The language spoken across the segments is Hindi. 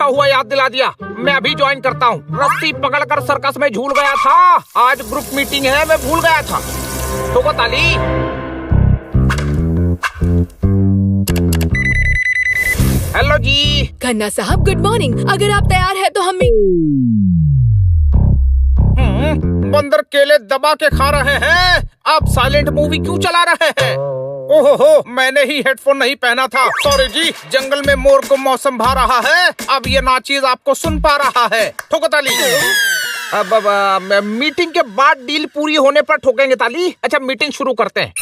देखा हुआ याद दिला दिया। मैं अभी ज्वाइन करता हूँ। रस्सी पकड़कर सर्कस में झूल गया था। आज ग्रुप मीटिंग है, मैं भूल गया था। ठोको ताली। हेलो जी। खन्ना साहब गुड मॉर्निंग। अगर आप तैयार हैं तो हम बंदर केले दबा के खा रहे हैं। आप साइलेंट मूवी क्यों चला रहे हैं? ओहो, मैंने ही हेडफोन नहीं पहना था। सॉरी जी। जंगल में मोर को मौसम भा रहा है। अब ये नाचीज आपको सुन पा रहा है। ठोको ताली। अब मीटिंग के बाद डील पूरी होने पर ठोकेंगे ताली। अच्छा, मीटिंग शुरू करते हैं।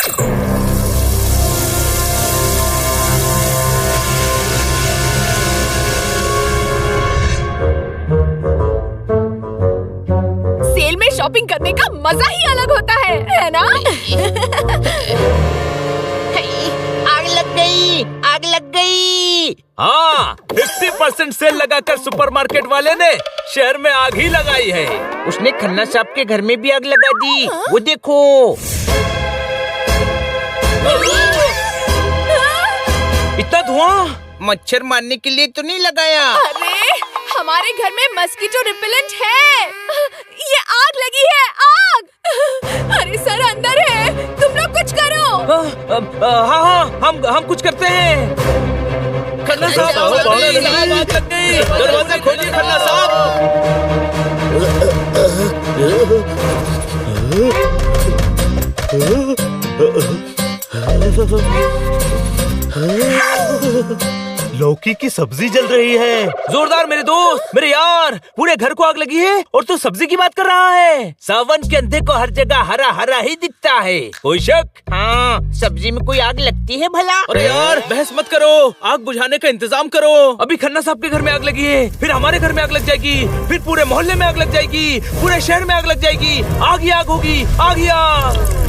सेल में शॉपिंग करने का मजा ही अलग होता है ना? आग लग गई, आग लग गई। हाँ, 50% सेल लगाकर सुपरमार्केट वाले ने शहर में आग ही लगाई है। उसने खन्ना साहब के घर में भी आग लगा दी। वो देखो। इतना धुआं। मच्छर मारने के लिए तो नहीं लगाया। अरे हमारे घर में मस्कीटो रिपेलेंट है। ये आग लगी है, आग। अरे सर अंदर है, तुम लोग कुछ करो। हाँ, हम कुछ करते हैं। खन्ना साहब, आग लग गई। दरवाजा खोलिए खन्ना साहब। लौकी की सब्जी जल रही है। जोरदार मेरे दोस्त, मेरे यार, पूरे घर को आग लगी है और तू सब्जी की बात कर रहा है। सावन के अंधे को हर जगह हरा हरा ही दिखता है। कोई शक? हाँ, सब्जी में कोई आग लगती है भला? अरे यार बहस मत करो, आग बुझाने का इंतजाम करो। अभी खन्ना साहब के घर में आग लगी है, फिर हमारे घर में आग लग जाएगी, फिर पूरे मोहल्ले में आग लग जाएगी, पूरे शहर में आग लग जाएगी। आग ही आग होगी, आग ही आग।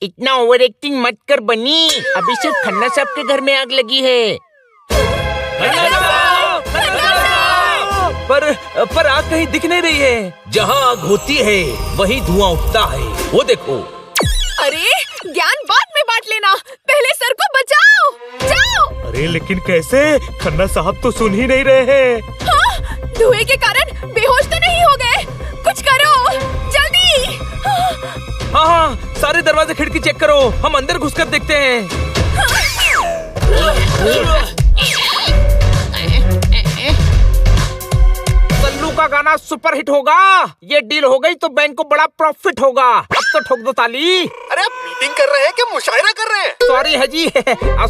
इतना ओवर एक्टिंग मत कर बनी। अभी सिर्फ खन्ना साहब के घर में आग लगी है। पर आग कहीं दिख नहीं रही है। जहाँ आग होती है वहीं धुआं उठता है। वो देखो। अरे ज्ञान बाद में बांट लेना, पहले सर को बचाओ। जाओ। अरे लेकिन कैसे? खन्ना साहब तो सुन ही नहीं रहे हैं। हाँ, धुएं के कारण बेहोश तो नहीं हो गए? कुछ करो जल्दी। हाँ, सारे दरवाजे खिड़की चेक करो। हम अंदर घुसकर देखते हैं। सल्लू का गाना सुपर हिट होगा। ये डील हो गई तो बैंक को बड़ा प्रॉफिट होगा। अब तो ठोक दो ताली। अरे आप मीटिंग कर रहे हैं कि मुशायरा कर रहे हैं? सॉरी है जी।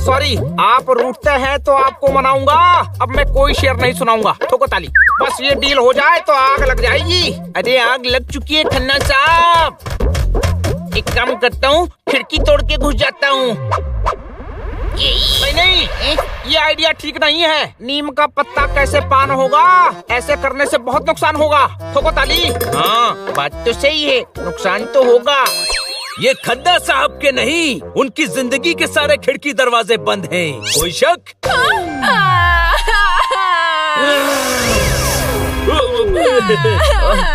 सॉरी, आप रूठते हैं तो आपको मनाऊंगा। अब मैं कोई शेर नहीं सुनाऊंगा। ठोको ताली। बस ये डील हो जाए तो आग लग जाएगी। अरे आग लग चुकी है खन्ना साहब। एक काम करता हूँ, खिड़की तोड़ के घुस जाता हूँ। नहीं, ये आइडिया ठीक नहीं है। नीम का पत्ता कैसे पान होगा? ऐसे करने से बहुत नुकसान होगा। ठोको ताली। हाँ, बात तो सही है, नुकसान तो होगा। ये खन्ना साहब के नहीं, उनकी जिंदगी के सारे खिड़की दरवाजे बंद हैं। कोई शक?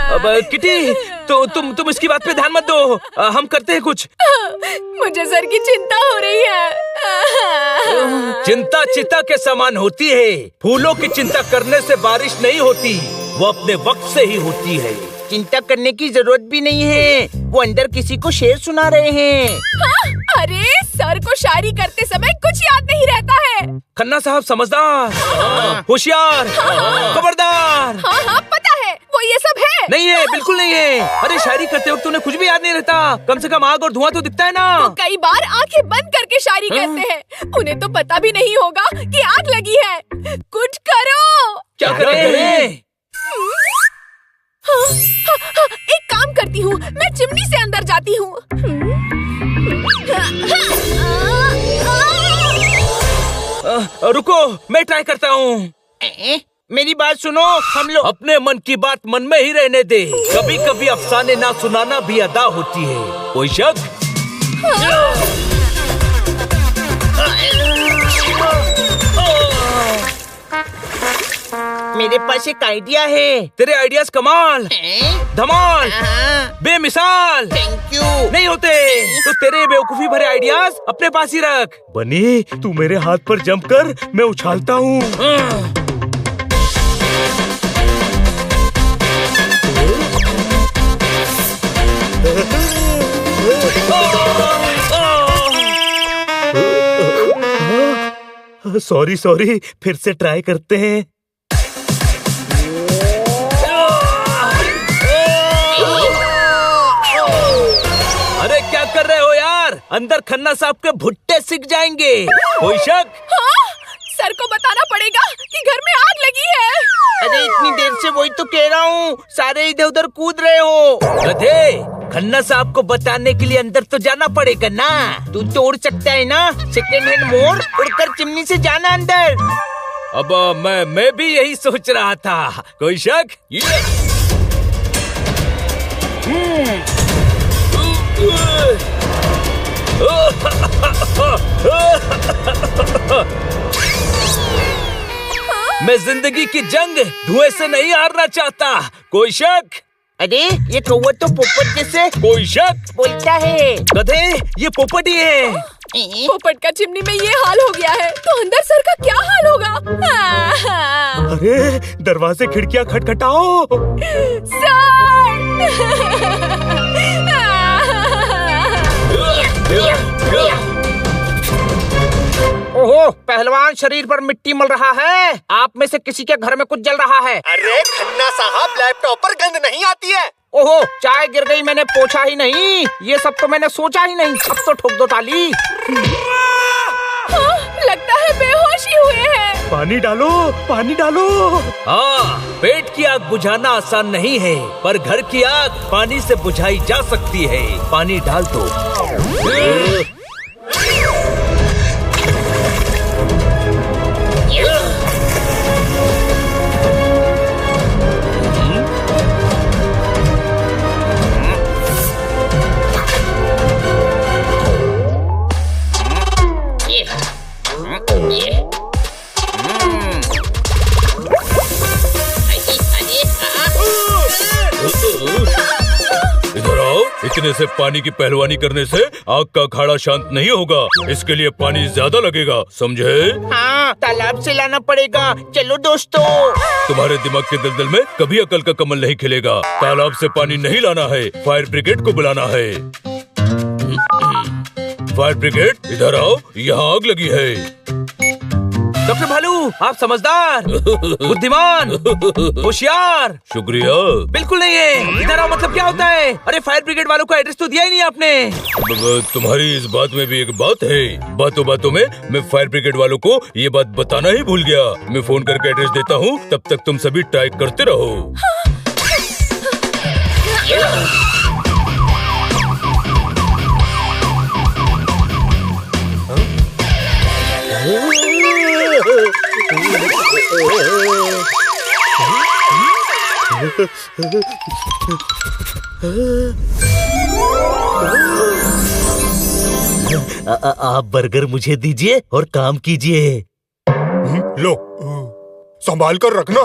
अब किटी, तो तुम इसकी बात पे ध्यान मत दो। हम करते हैं कुछ। मुझे सर की चिंता हो रही है। चिंता चिता के समान होती है। फूलों की चिंता करने से बारिश नहीं होती, वो अपने वक्त से ही होती है। चिंता करने की जरूरत भी नहीं है। वो अंदर किसी को शेर सुना रहे हैं। हाँ? अरे सर को शायरी करते समय कुछ याद नहीं रहता है। खन्ना साहब समझदार, होशियार, खबरदार। हाँ हाँ पता है, वो ये सब है। नहीं है, बिल्कुल नहीं है। अरे शायरी करते वक्त उन्हें कुछ भी याद नहीं रहता। कम से कम आग और धुआं तो दिखता है ना। वो कई बार आंखें बंद करके शायरी करते हैं। उन्हें तो पता भी नहीं होगा कि आग लगी है। कुछ करो। क्या करें? हाँ, एक काम करती हूँ, मैं चिमनी से अंदर जाती हूँ। रुको, मैं ट्राई करता हूँ। मेरी बात सुनो, हम लोग अपने मन की बात मन में ही रहने दे। कभी कभी अफसाने ना सुनाना भी अदा होती है। कोई शक? मेरे पास एक आइडिया है। तेरे आइडियाज कमाल, धमाल, बेमिसाल थैंक यू। नहीं होते तो तेरे बेवकूफी भरे आइडियाज अपने पास ही रख। बनी, तू मेरे हाथ पर जंप कर, मैं उछालता हूँ। सॉरी सॉरी, फिर से ट्राई करते हैं। अरे क्या कर रहे हो यार? अंदर खन्ना साहब के भुट्टे सिक जाएंगे। कोई शक? हाँ, सर को बताना पड़ेगा कि घर में आग लगी है। अरे इतनी देर से वही तो कह रहा हूँ, सारे इधर उधर कूद रहे हो। गधे, खन्ना साहब को बताने के लिए अंदर तो जाना पड़ेगा ना। तू तो उड़ सकता है ना, सेकेंड हैंड मोड़, उड़कर चिमनी से जाना अंदर। अब मैं भी यही सोच रहा था। कोई शक? मैं जिंदगी की जंग धुएं से नहीं हारना चाहता। कोई शक? अरे ये कौवा तो पोपट जैसे कोई शक? बोलता है। गधे, ये पोपट ही है। पोपट का चिमनी में ये हाल हो गया है तो अंदर सर का क्या हाल होगा? अरे दरवाजे खिड़कियाँ खटखटाओ। ओहो, पहलवान शरीर पर मिट्टी मल रहा है। आप में से किसी के घर में कुछ जल रहा है। अरे खन्ना साहब, लैपटॉप पर गंद नहीं आती है। ओहो, चाय गिर गई, मैंने पोछा ही नहीं। ये सब तो मैंने सोचा ही नहीं। अब तो ठोक दो ताली। हाँ, लगता है बेहोश ही हुए हैं। पानी डालो, पानी डालो। हाँ, पेट की आग बुझाना आसान नहीं है, पर घर की आग पानी से बुझाई जा सकती है। पानी डाल दो। इधर आओ। इतने से पानी की पहलवानी करने से आग का अखाड़ा शांत नहीं होगा। इसके लिए पानी ज्यादा लगेगा, समझे? हाँ, तालाब से लाना पड़ेगा। चलो दोस्तों। तुम्हारे दिमाग के दलदल में कभी अकल का कमल नहीं खिलेगा। तालाब से पानी नहीं लाना है, फायर ब्रिगेड को बुलाना है। फायर ब्रिगेड, इधर आओ, यहाँ आग लगी है। डॉक्टर भालू, आप समझदार, बुद्धिमान, होशियार। शुक्रिया। बिल्कुल नहीं है। इधर आओ मतलब क्या होता है? अरे फायर ब्रिगेड वालों का एड्रेस तो दिया ही नहीं आपने। तुम्हारी इस बात में भी एक बात है। बातों बातों में मैं फायर ब्रिगेड वालों को ये बात बताना ही भूल गया। मैं फोन करके एड्रेस देता हूँ, तब तक तुम सभी ट्राई करते रहो। आप बर्गर मुझे दीजिए और काम कीजिए। लो, संभाल कर रखना।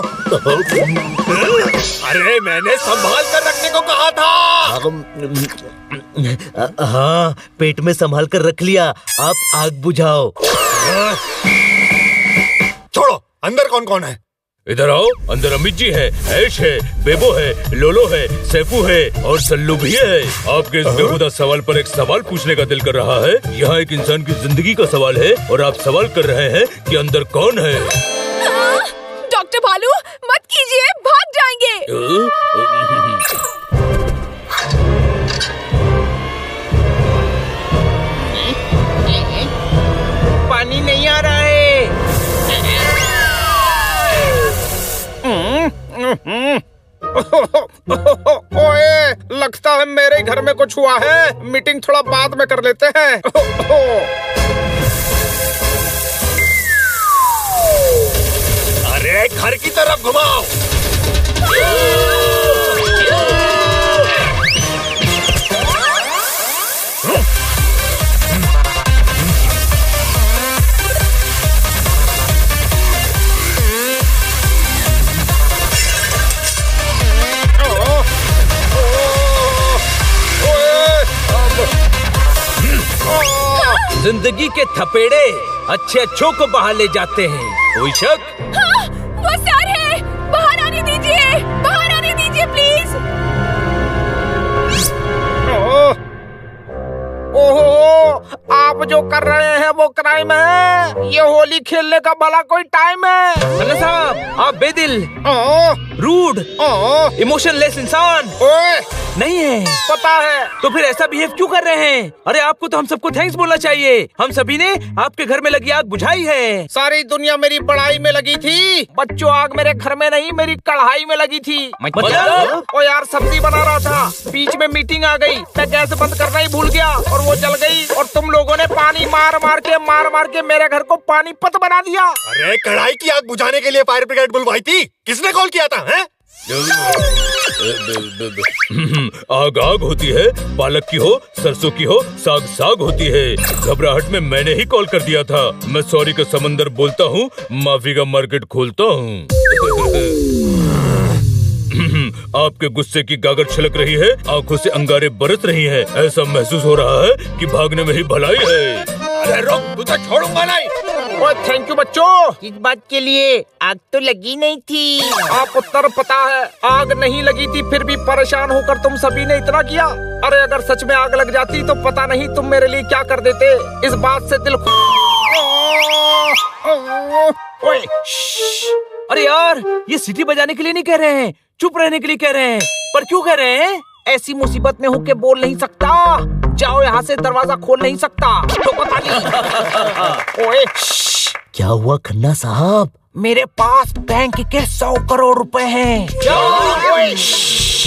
अरे मैंने संभाल कर रखने को कहा था। हाँ, पेट में संभाल कर रख लिया। आप आग बुझाओ। छोड़ो, अंदर कौन कौन है? इधर आओ। अंदर अमित जी है, ऐश है, बेबो है, लोलो है, सैफू है और सल्लू भी है। आपके इस बेहुदा सवाल पर एक सवाल पूछने का दिल कर रहा है। यहाँ एक इंसान की जिंदगी का सवाल है और आप सवाल कर रहे हैं कि अंदर कौन है। डॉक्टर भालू, मत कीजिए, भाग जाएंगे। पानी नहीं आ रहा है। ओए, लगता है मेरे घर में कुछ हुआ है। मीटिंग थोड़ा बाद में कर लेते हैं। अरे घर की तरफ घुमाओ। जिंदगी के थपेड़े अच्छे अच्छों को बाहर ले जाते हैं, कोई शक? हाँ, वो सर है, बाहर आने दीजिए, बाहर आने दीजिए प्लीज। ओहो, आप जो कर रहे हैं वो क्राइम है। ये होली खेलने का भला कोई टाइम है? खन्ना साहब, आप बेदिल, रूड, इमोशनलेस इंसान ओए, नहीं है। पता है। तो फिर ऐसा बिहेव क्यों कर रहे हैं? अरे आपको तो हम सबको थैंक्स बोलना चाहिए। हम सभी ने आपके घर में लगी आग बुझाई है। सारी दुनिया मेरी पढ़ाई में लगी थी बच्चों, आग मेरे घर में नहीं मेरी कढ़ाई में लगी थी। मतलब? ओ यार, सब्जी बना रहा था, बीच में मीटिंग आ गई, मैं गैस बंद करना ही भूल गया और वो जल गई और तुम लोगों ने पानी मार मार के मेरे घर को पानीपत बना दिया। अरे कढ़ाई की आग बुझाने के लिए फायर ब्रिगेड बुलवाई थी, किसने कॉल किया था? हैं? आग आग होती है, पालक की हो, सरसों की हो, साग साग होती है। घबराहट में मैंने ही कॉल कर दिया था। मैं सॉरी का समंदर बोलता हूँ, माफी का मार्केट खोलता हूँ। आपके गुस्से की गागर छलक रही है, आंखों से अंगारे बरस रही हैं। ऐसा महसूस हो रहा है कि भागने में ही भलाई है। अरे रुक, तुझे छोड़ूंगा नहीं। ओए थैंक यू बच्चों, इस बात के लिए। आग तो लगी नहीं थी। आप उत्तर पता है, आग नहीं लगी थी, फिर भी परेशान होकर तुम सभी ने इतना किया। अरे अगर सच में आग लग जाती तो पता नहीं तुम मेरे लिए क्या कर देते। इस बात से दिल ओए, अरे यार, ये सीटी बजाने के लिए नहीं कह रहे हैं, चुप रहने के लिए कह रहे हैं। पर क्यों कह रहे हैं? ऐसी मुसीबत में होके बोल नहीं सकता। जाओ यहाँ से, दरवाजा खोल नहीं सकता। तो पता नहीं। ओए, क्या हुआ खन्ना साहब? मेरे पास बैंक के 100 करोड़ रुपए हैं।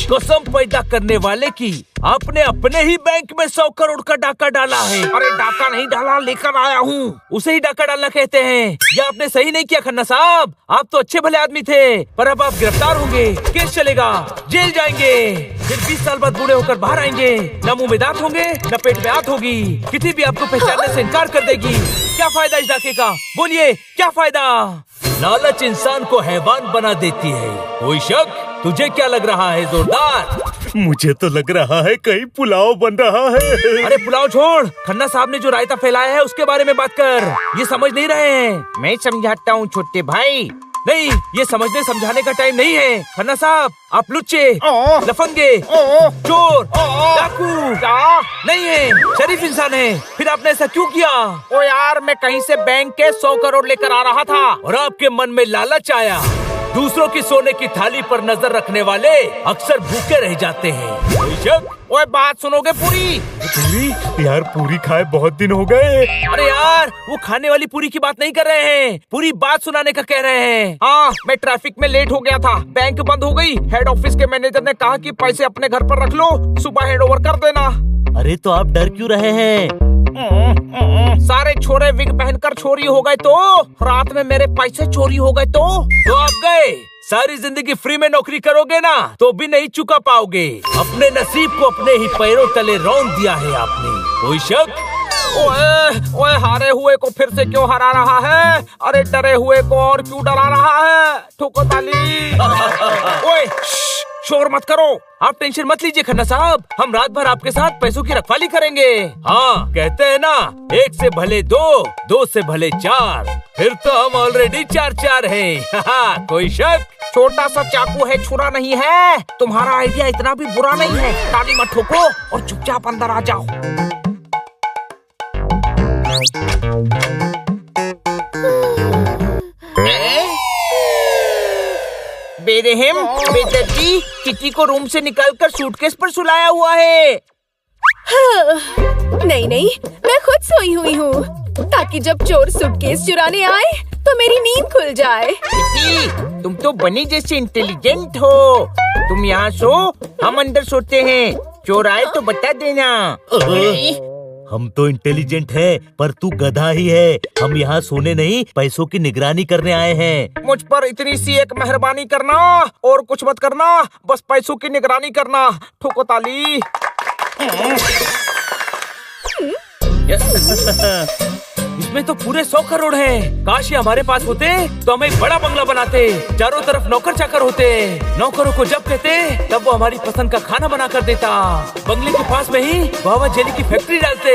कसम पैदा करने वाले की, आपने अपने ही बैंक में 100 करोड़ का डाका डाला है। अरे डाका नहीं डाला, लेकर आया हूँ। उसे ही डाका डालना कहते हैं। ये आपने सही नहीं किया खन्ना साहब। आप तो अच्छे भले आदमी थे, पर अब आप गिरफ्तार होंगे, केस चलेगा, जेल जाएंगे, फिर 20 साल बाद बूढ़े होकर बाहर आएंगे। न मुंह में दांत होंगे, न पेट में आंत होगी। किसी भी आपको पहचानने से इनकार कर देगी। क्या फायदा इस डाके का? बोलिए, क्या फायदा? लालच इंसान को हैवान बना देती है। कोई शक? तुझे क्या लग रहा है जोरदार? मुझे तो लग रहा है कहीं पुलाव बन रहा है। अरे पुलाव छोड़, खन्ना साहब ने जो रायता फैलाया है उसके बारे में बात कर। ये समझ नहीं रहे हैं। मैं समझाता हूँ छोटे भाई। नहीं, ये समझने समझाने का टाइम नहीं है। खन्ना साहब, आप लुच्चे, लफंगे, चोर, डाकू नहीं है, शरीफ इंसान है। फिर आपने ऐसा क्यों किया? ओ यार, मैं कहीं से बैंक के 100 करोड़ लेकर आ रहा था और आपके मन में लालच आया। दूसरों की सोने की थाली पर नजर रखने वाले अक्सर भूखे रह जाते हैं। ओए बात सुनोगे पूरी? पूरी? यार पूरी खाए बहुत दिन हो गए। अरे यार, वो खाने वाली पूरी की बात नहीं कर रहे हैं, पूरी बात सुनाने का कह रहे हैं। हाँ, मैं ट्रैफिक में लेट हो गया था, बैंक बंद हो गई। हेड ऑफिस के मैनेजर ने कहा कि पैसे अपने घर पर रख लो, सुबह हैंड ओवर कर देना। अरे तो आप डर क्यों रहे हैं? सारे छोरे विग पहनकर चोरी हो गए तो, रात में मेरे पैसे चोरी हो गए तो आप गए। सारी जिंदगी फ्री में नौकरी करोगे ना तो भी नहीं चुका पाओगे। अपने नसीब को अपने ही पैरों तले रौंद दिया है आपने। कोई शक? ओए, ओए, हारे हुए को फिर से क्यों हरा रहा है? अरे डरे हुए को और क्यों डरा रहा है? ठोको ताली। ओए, शोर मत करो। आप टेंशन मत लीजिए खन्ना साहब, हम रात भर आपके साथ पैसों की रखवाली करेंगे। हाँ, कहते हैं ना, 1 से भले 2, 2 से भले 4। फिर तो हम ऑलरेडी 4-4 हैं। कोई शक? छोटा सा चाकू है, छुरा नहीं है। तुम्हारा आइडिया इतना भी बुरा नहीं है। ताली मत ठोको और चुपचाप अंदर आ जाओ। बेरहम, बेदर्दी, किटी को रूम से निकालकर सूटकेस पर सुलाया हुआ है। नहीं नहीं, मैं खुद सोई हुई हूँ, ताकि जब चोर सूटकेस चुराने आए तो मेरी नींद खुल जाए। किटी, तुम तो बनी जैसे इंटेलिजेंट हो। तुम यहाँ सो, हम अंदर सोते हैं। चोर आए तो बता देना। हम तो इंटेलिजेंट हैं, पर तू गधा ही है। हम यहाँ सोने नहीं, पैसों की निगरानी करने आए हैं। मुझ पर इतनी सी एक मेहरबानी करना, और कुछ मत करना, बस पैसों की निगरानी करना। ठोको ताली। इसमें तो पूरे 100 करोड़ हैं। काश ये हमारे पास होते तो हम एक बड़ा बंगला बनाते, चारों तरफ नौकर चाकर होते। नौकरों को जब कहते तब वो हमारी पसंद का खाना बना कर देता। बंगले के पास में ही बाबा जेली की फैक्ट्री डालते।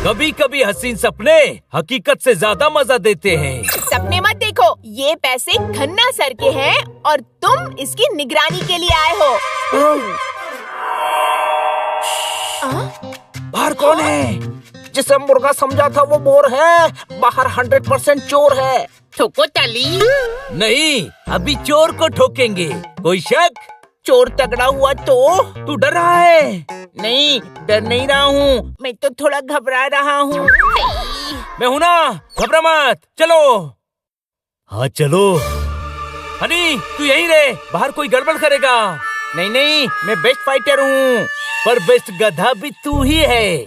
कभी कभी हसीन सपने हकीकत से ज्यादा मजा देते हैं। सपने मत देखो, ये पैसे खन्ना सर के हैं और तुम इसकी निगरानी के लिए आए हो। बाहर कौन है? जिसे मुर्गा समझा था वो मोर है, बाहर 100% चोर है। ठोको ताली। नहीं, अभी चोर को ठोकेंगे। कोई शक? चोर तगड़ा हुआ तो? तू डर रहा है? नहीं, डर नहीं रहा हूँ, मैं तो थोड़ा घबरा रहा हूँ। मैं हूँ ना, घबरा मत। चलो। हाँ चलो। हनी, तू यहीं रहे, बाहर कोई गड़बड़ करेगा। नहीं नहीं, मैं बेस्ट फाइटर हूँ। पर बेस्ट गधा भी तू ही है।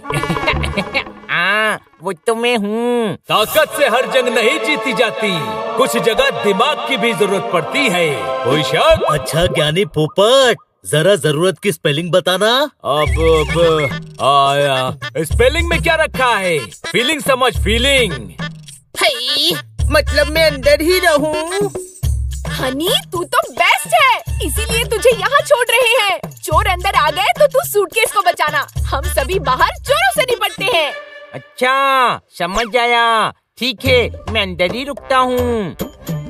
हाँ, वो तो मैं हूँ। ताकत से हर जंग नहीं जीती जाती, कुछ जगह दिमाग की भी जरूरत पड़ती है। कोई शक? अच्छा ज्ञानी पोपट, जरा जरूरत की स्पेलिंग बताना। अब आया। स्पेलिंग में क्या रखा है? फीलिंग समझ, फीलिंग। मतलब मैं अंदर ही रहूँ? हनी, तू तो बेस्ट है, इसीलिए तुझे यहाँ छोड़ रहे हैं। चोर अंदर आ गए तो तू सूटकेस को बचाना, हम सभी बाहर चोरों से निपटते हैं। अच्छा, समझ आया। ठीक है, मैं अंदर ही रुकता हूँ।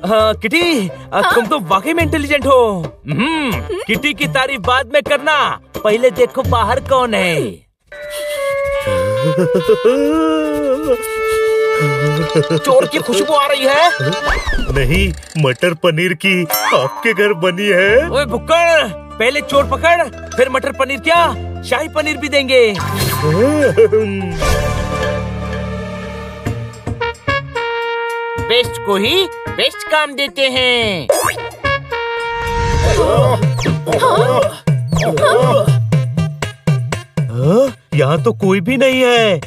किटी, तुम तो वाकई में इंटेलिजेंट हो। किटी की तारीफ बाद में करना, पहले देखो बाहर कौन है। चोर की खुशबू आ रही है। नहीं, मटर पनीर की आपके घर बनी है। ओए भुक्कड़, पहले चोर पकड़, फिर मटर पनीर क्या, शाही पनीर भी देंगे। बेस्ट को ही बेस्ट काम देते हैं। यहाँ तो कोई भी नहीं है।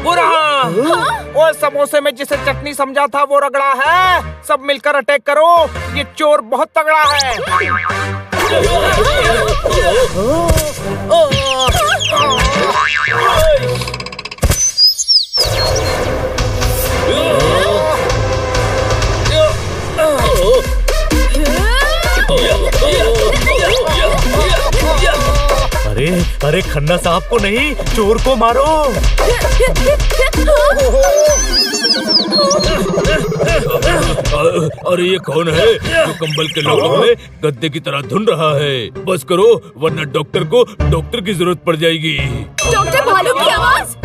वो रहा। वो समोसे में जिसे चटनी समझा था वो रगड़ा है। सब मिलकर अटैक करो, ये चोर बहुत तगड़ा है। अरे अरे, खन्ना साहब को नहीं, चोर को मारो। अरे ये कौन है जो कंबल के लौटों में गद्दे की तरह धुन रहा है? बस करो, वरना डॉक्टर को डॉक्टर की जरूरत पड़ जाएगी। डॉक्टर भालू की आवाज।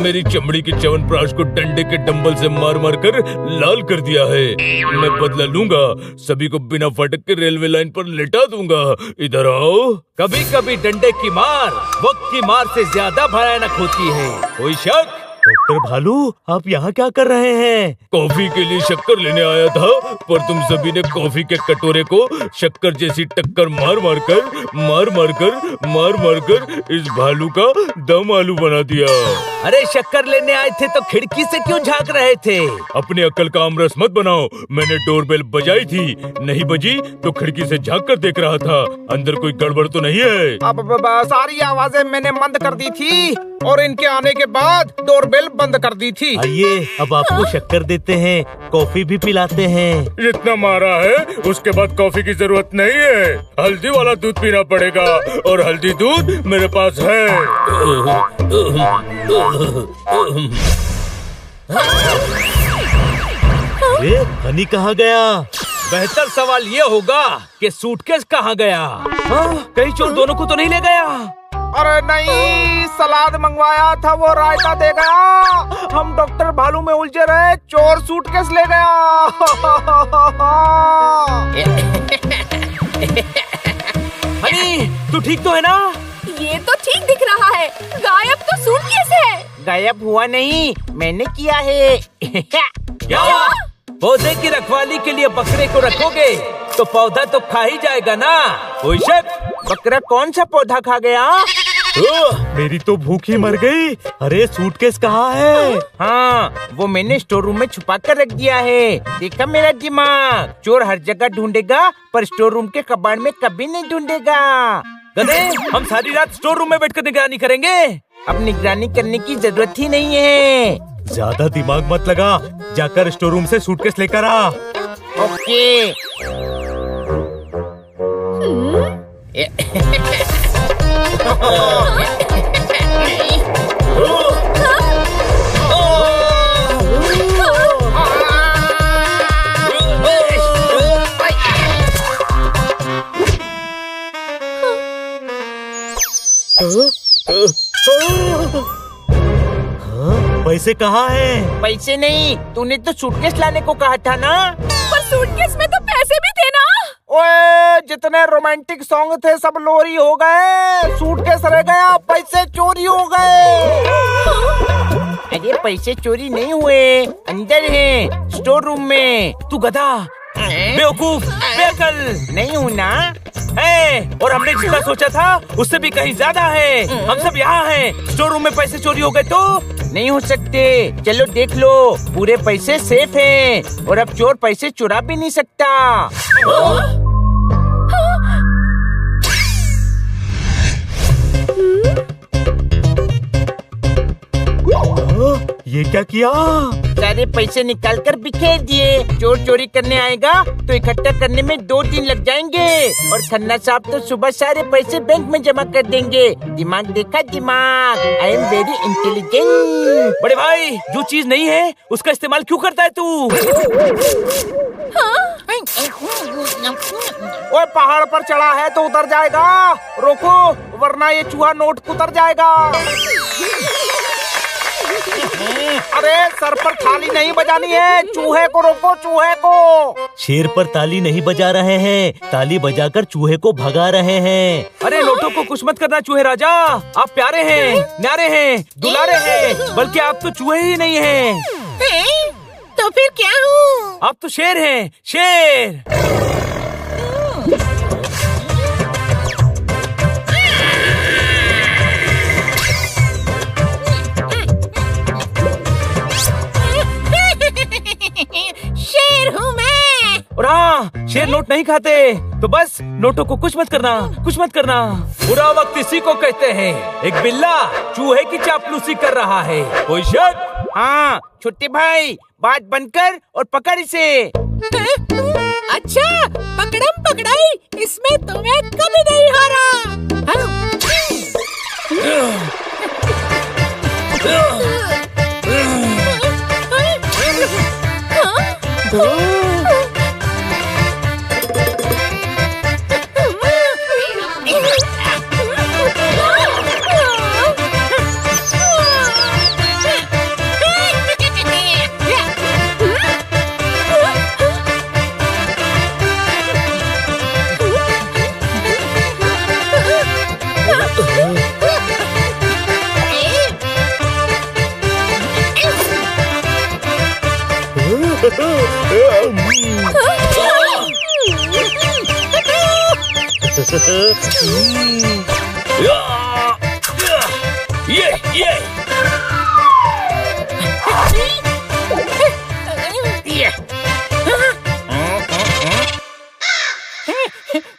मेरी चमड़ी के च्यवनप्राश को डंडे के डंबल से मार मार कर लाल कर दिया है। मैं बदला लूंगा, सभी को बिना फटक के रेलवे लाइन पर लेटा दूंगा। इधर आओ। कभी कभी डंडे की मार वक्त की मार से ज्यादा भयानक होती है। कोई शक? डॉक्टर भालू, आप यहाँ क्या कर रहे हैं? कॉफी के लिए शक्कर लेने आया था, पर तुम सभी ने कॉफी के कटोरे को शक्कर जैसी टक्कर मार मार कर इस भालू का दम आलू बना दिया। अरे शक्कर लेने आए थे तो खिड़की से क्यों झांक रहे थे? अपने अक्ल का आमरस मत बनाओ। मैंने डोरबेल बजाई थी, नहीं बजी तो खिड़की से झांक कर देख रहा था। अंदर कोई गड़बड़ तो नहीं है? अब सारी आवाजें मैंने बंद कर दी थी और इनके आने के बाद डोरबेल बंद कर दी थी। आइए, अब आपको शक्कर देते हैं, कॉफी भी पिलाते हैं। जितना मारा है उसके बाद कॉफी की जरूरत नहीं है, हल्दी वाला दूध पीना पड़ेगा और हल्दी दूध मेरे पास है। अरे हनी कहाँ गया? बेहतर सवाल ये होगा कि सूटकेस कहाँ गया? कहीं चोर दोनों को तो не ले गया? अरे नहीं, सलाद मंगवाया था वो रायता दे गया। हम डॉक्टर भालू में उलझे रहे, चोर सूटकेस ले गया। हनी, तू ठीक तो है ना? ये तो ठीक दिख रहा है, गायब तो सूटकेस है। गायब हुआ नहीं, मैंने किया है। क्या? पौधे की रखवाली के लिए बकरे को रखोगे तो पौधा तो खा ही जाएगा ना? कोई शक? बकरा कौन सा पौधा खा गया? मेरी तो भूख ही मर गई। अरे सूटकेस कहाँ है? हाँ, वो मैंने स्टोर रूम में छुपा कर रख दिया है। देखा मेरा दिमाग, चोर हर जगह ढूंढेगा पर स्टोर रूम के कबाड़ में कभी नहीं ढूंढेगा। गधे, हम सारी रात स्टोर रूम में बैठकर निगरानी करेंगे। अब निगरानी करने की जरूरत ही नहीं है। ज्यादा दिमाग मत लगा, जाकर स्टोर रूम से सूटकेस लेकर आ। ओके। पैसे कहाँ हैं? पैसे नहीं, तूने तो सूटकेस लाने को कहा था ना। पर सूटकेस में तो पैसे भी थे ना। ओए, जितने रोमांटिक सॉन्ग थे सब लोरी हो गए, सूटकेस रह गया, पैसे चोरी हो गए। अरे पैसे चोरी नहीं हुए, अंदर हैं, स्टोर रूम में। तू गधा, बेवकूफ, बेअक्ल नहीं हूँ ना। और हमने जितना सोचा था उससे भी कहीं ज्यादा है। हम सब यहाँ हैं। स्टोर रूम में पैसे चोरी हो गए तो नहीं हो सकते। चलो देख लो, पूरे पैसे सेफ हैं और अब चोर पैसे चुरा भी नहीं सकता। ये क्या किया? सारे पैसे निकाल कर बिखेर दिए। चोर चोरी करने आएगा तो इकट्ठा करने में 2 दिन लग जाएंगे और खन्ना साहब तो सुबह सारे पैसे बैंक में जमा कर देंगे। दिमाग देखा, दिमाग। I am very intelligent. बड़े भाई, जो चीज नहीं है उसका इस्तेमाल क्यों करता है तू? ओए, पहाड़ पर चढ़ा है तो उतर जाएगा। रोको, वरना ये चूहा नोट उतर जाएगा। अरे, सर पर थाली नहीं बजानी है, चूहे को रोको, चूहे को। शेर पर ताली नहीं बजा रहे हैं, ताली बजाकर चूहे को भगा रहे हैं। अरे नोटों को कुछ मत करना चूहे राजा। आप प्यारे हैं, न्यारे हैं, दुलारे हैं, बल्कि आप तो चूहे ही नहीं हैं। तो फिर क्या हूँ? आप तो शेर हैं, शेर। शेर हूँ मैं। और हाँ, शेर नोट नहीं खाते, तो बस नोटों को कुछ मत करना, कुछ मत करना। बुरा वक्त इसी को कहते हैं। एक बिल्ला चूहे की चापलूसी कर रहा है, कोई शक? हाँ छोटे भाई, बात बंद कर और पकड़ इसे। अच्छा, पकड़म पकड़ाई, इसमें तो मैं कभी नहीं हारा।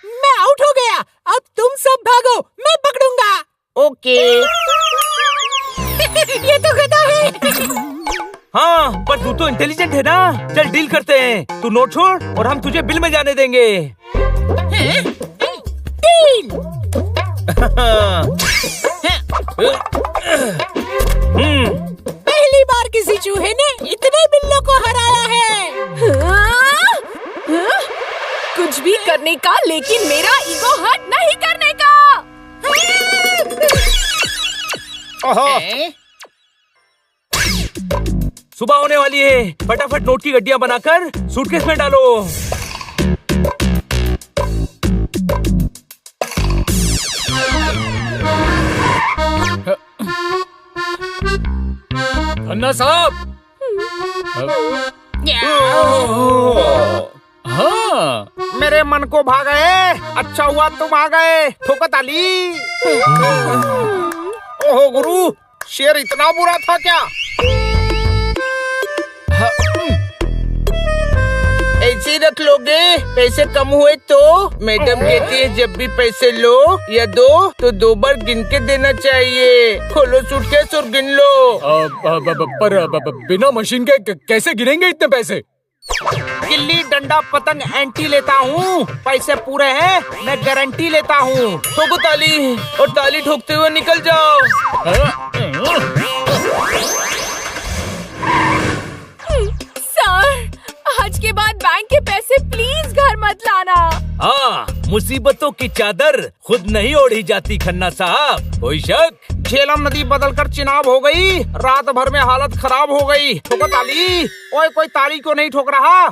मैं आउट हो गया, अब तुम सब भागो, मैं पकड़ूंगा। ओके। ये तो गधा है। हाँ, पर तू तो इंटेलिजेंट है ना। चल डील करते हैं, तू नोट छोड़ और हम तुझे बिल में जाने देंगे। डील। पहली बार किसी चूहे ने इतने बिल्लों को हराया है। कुछ भी करने का, लेकिन मेरा ईगो हर्ट नहीं करने का। सुबह होने वाली है, फटाफट नोट की गड्डियां बनाकर सूटकेस में डालो। खन्ना साहब। हाँ, मेरे मन को भा गए। अच्छा हुआ तुम आ गए। ठोकर ताली। ओहो गुरु, शेर इतना बुरा था क्या? ऐसे रख लोगे? पैसे कम हुए तो? मैडम कहती है जब भी पैसे लो या दो तो 2 बार गिन के देना चाहिए। खोलो सूटकेस और गिन लो। पर बिना मशीन के कैसे गिनेंगे इतने पैसे? गिल्ली डंडा पतंग एंटी लेता हूँ, पैसे पूरे हैं मैं गारंटी लेता हूँ। ठोको ताली और ताली ठोकते हुए निकल जाओ। सर, आज के बाद बैंक के पैसे प्लीज घर मत लाना। हाँ, मुसीबतों की चादर खुद नहीं ओढ़ी जाती खन्ना साहब, कोई शक? झेलम नदी बदलकर चिनाब हो गई, रात भर में हालत खराब हो गई। ठोको ताली। ओए कोई ताली क्यों नहीं ठोक रहा?